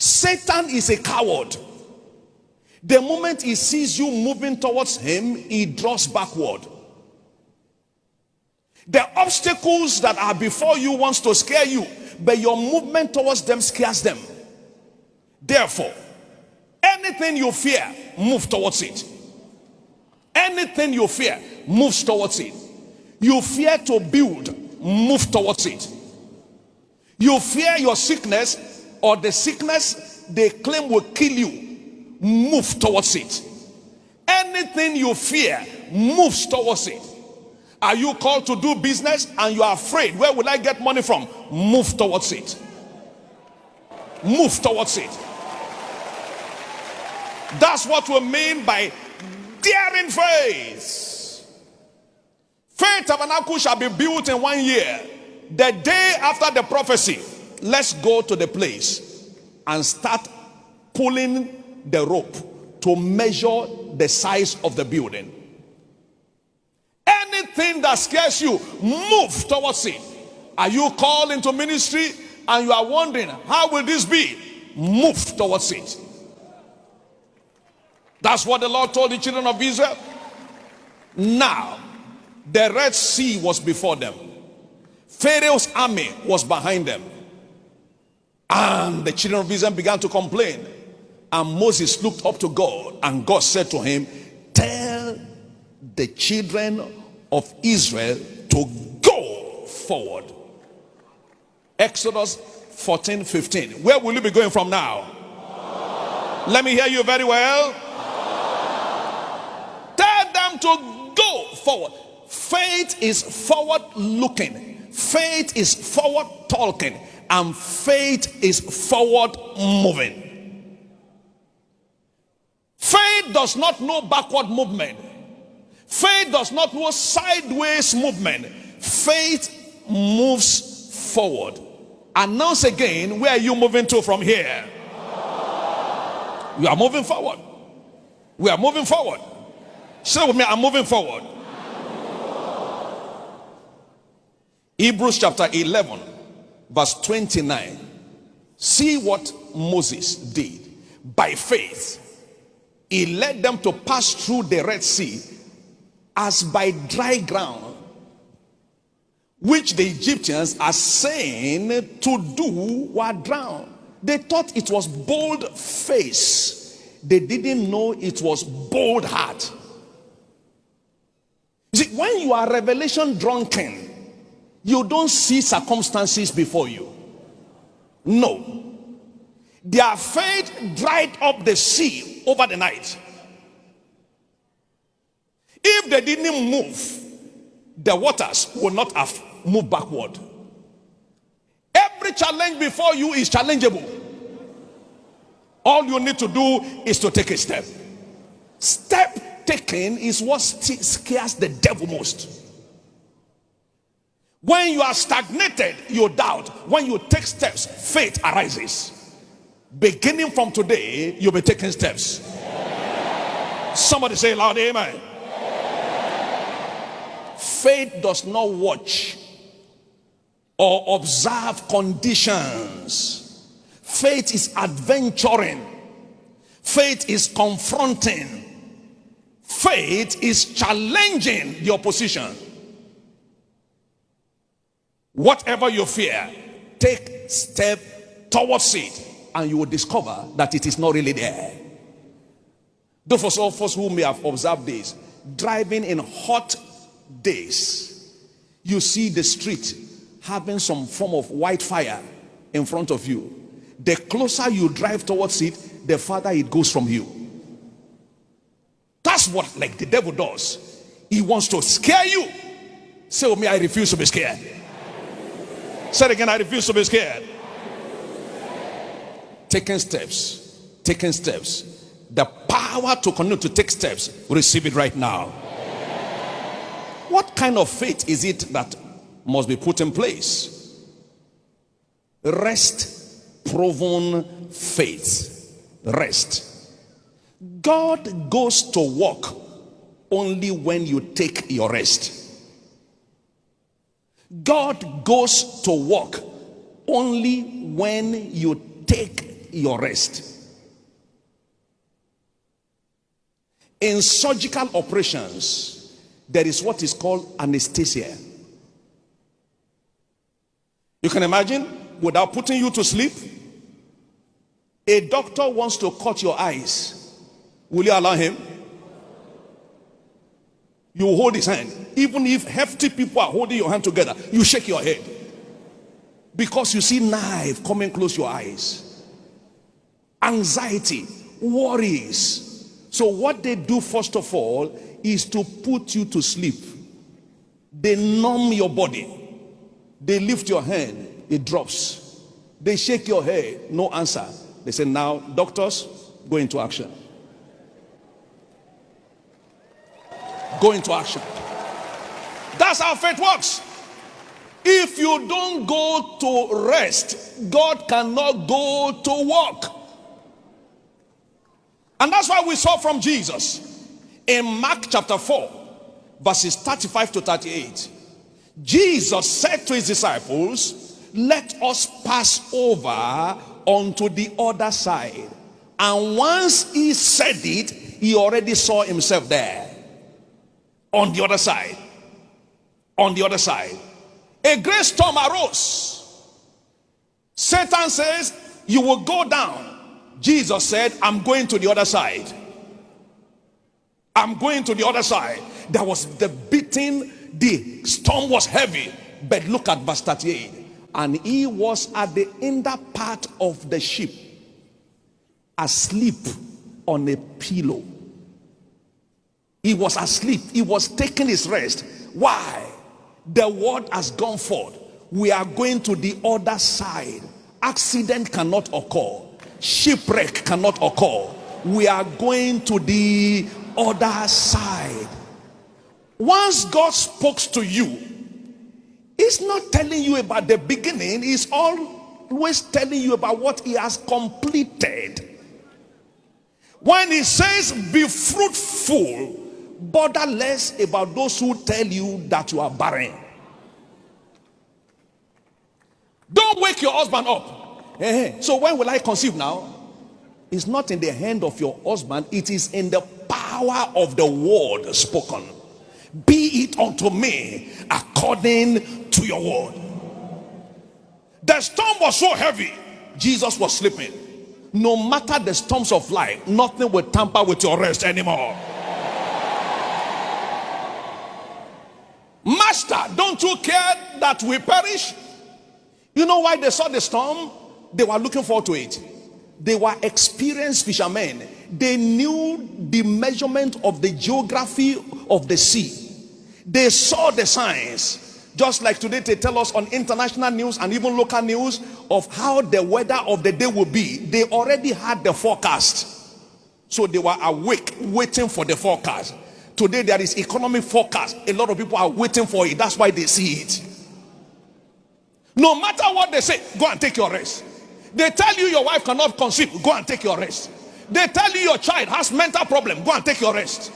Satan is a coward. The moment he sees you moving towards him, he draws backward. The obstacles that are before you wants to scare you, but your movement towards them scares them. Therefore, anything you fear, move towards it. Anything you fear, moves towards it. You fear to build, move towards it. You fear your sickness, or the sickness they claim will kill you, move towards it. Anything you fear moves towards it. Are you called to do business and you are afraid, where will I get money from? Move towards it. Move towards it. That's what we mean by daring faith. Faith Tabernacle shall be built in 1 year. The day after the prophecy, let's go to the place and start pulling the rope to measure the size of the building. Anything that scares you, move towards it. Are you called into ministry and you are wondering, how will this be? Move towards it. That's what the Lord told the children of Israel. Now, the Red Sea was before them. Pharaoh's army was behind them. And the children of Israel began to complain. And Moses looked up to God, and God said to him, tell the children of Israel to go forward. Exodus 14:15. Where will you be going from now? Let me hear you very well. Tell them to go forward. Faith is forward looking. Faith is forward talking. And faith is forward moving. Faith does not know backward movement. Faith does not know sideways movement. Faith moves forward. Announce again, where are you moving to from here? We are moving forward. We are moving forward. Say with me, I'm moving forward. Hebrews chapter 11 verse 29. See what Moses did. By faith, he led them to pass through the Red Sea as by dry ground, which the Egyptians are saying to do were drowned. They thought it was bold face. They didn't know it was bold heart. You see, when you are revelation drunken, you don't see circumstances before you. No. Their faith dried up the sea over the night. If they didn't move, the waters would not have moved backward. Every challenge before you is challengeable. All you need to do is to take a step. Step taking is what scares the devil most. When you are stagnated, you doubt. When you take steps, faith arises. Beginning from today, you'll be taking steps. Somebody say loud, amen. Faith does not watch or observe conditions. Faith is adventuring. Faith is confronting. Faith is challenging the opposition. Whatever you fear, take step towards it, and you will discover that it is not really there. Those of us who may have observed this, driving in hot days, you see the street having some form of white fire in front of you. The closer you drive towards it, the farther it goes from you. That's what like the devil does. He wants to scare you. Say with me, I refuse to be scared. Say it again, I refuse to be scared. Taking steps. Taking steps. The power to continue to take steps, receive it right now. What kind of faith is it that must be put in place? Rest proven faith. Rest. God goes to work only when you take your rest. God goes to work only when you take your rest. In surgical operations, there is what is called anesthesia. You can imagine, without putting you to sleep, a doctor wants to cut your eyes. Will you allow him? You hold his hand. Even if hefty people are holding your hand together, you shake your head. Because you see knife coming close your eyes. Anxiety, worries. So what they do first of all is to put you to sleep. They numb your body. They lift your hand, it drops. They shake your head, no answer. They say, now doctors, go into action. Go into action. That's how faith works. If you don't go to rest, God cannot go to work. And that's why we saw from Jesus in Mark chapter 4, verses 35 to 38. Jesus said to his disciples, let us pass over onto the other side. And once he said it, he already saw himself there. On the other side. On the other side. A great storm arose. Satan says, you will go down. Jesus said, I'm going to the other side. I'm going to the other side. There was the beating, the storm was heavy. But look at verse 38. And he was at the inner part of the ship, asleep on a pillow. He was asleep. He was taking his rest. Why? The word has gone forth. We are going to the other side. Accident cannot occur. Shipwreck cannot occur. We are going to the other side. Once God spoke to you, he's not telling you about the beginning. He's always telling you about what he has completed. When he says be fruitful, bother less about those who tell you that you are barren. Don't wake your husband up. So when will I conceive now? It's not in the hand of your husband. It is in the power of the word spoken. Be it unto me according to your word. The storm was so heavy, Jesus was sleeping. No matter the storms of life, nothing will tamper with your rest anymore. Master, don't you care that we perish? You know why they saw the storm? They were looking forward to it. They were experienced fishermen. They knew the measurement of the geography of the sea. They saw the signs. Just like today they tell us on international news and even local news of how the weather of the day will be. They already had the forecast. So they were awake, waiting for the forecast. Today there is economic forecast. A lot of people are waiting for it. That's why they see it. No matter what they say, go and take your rest. They tell you your wife cannot conceive, go and take your rest. They tell you your child has mental problem, go and take your rest.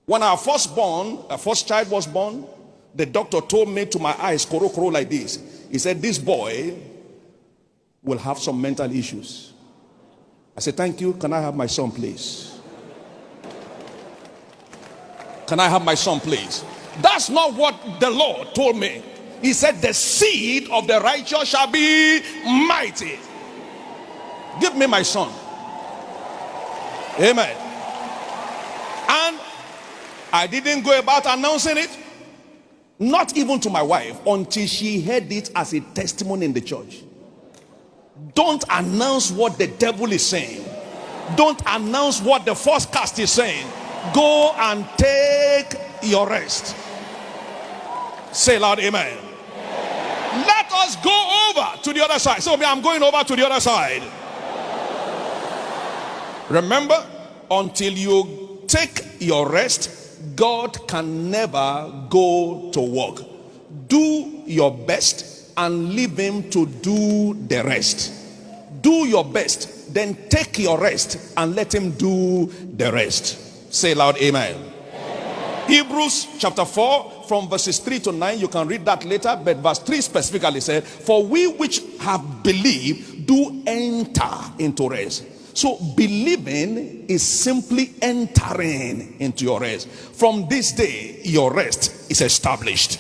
When our first child was born, the doctor told me to my eyes, koro like this. He said, this boy will have some mental issues. I said, thank you. Can I have my son, please? Can I have my son, please? That's not what the Lord told me. He said, the seed of the righteous shall be mighty. Give me my son. Amen. And I didn't go about announcing it, not even to my wife, until she heard it as a testimony in the church. Don't announce what the devil is saying. Don't announce what the forecast is saying. Go and take your rest. Say loud, amen. Let us go over to the other side. So I'm going over to the other side. Remember, until you take your rest, God can never go to work. Do your best and leave him to do the rest. Do your best, then take your rest and let him do the rest. Say loud, amen. Hebrews chapter 4 from verses 3 to 9, you can read that later, but verse 3 specifically said, for we which have believed do enter into rest. So believing is simply entering into your rest. From this day, your rest is established.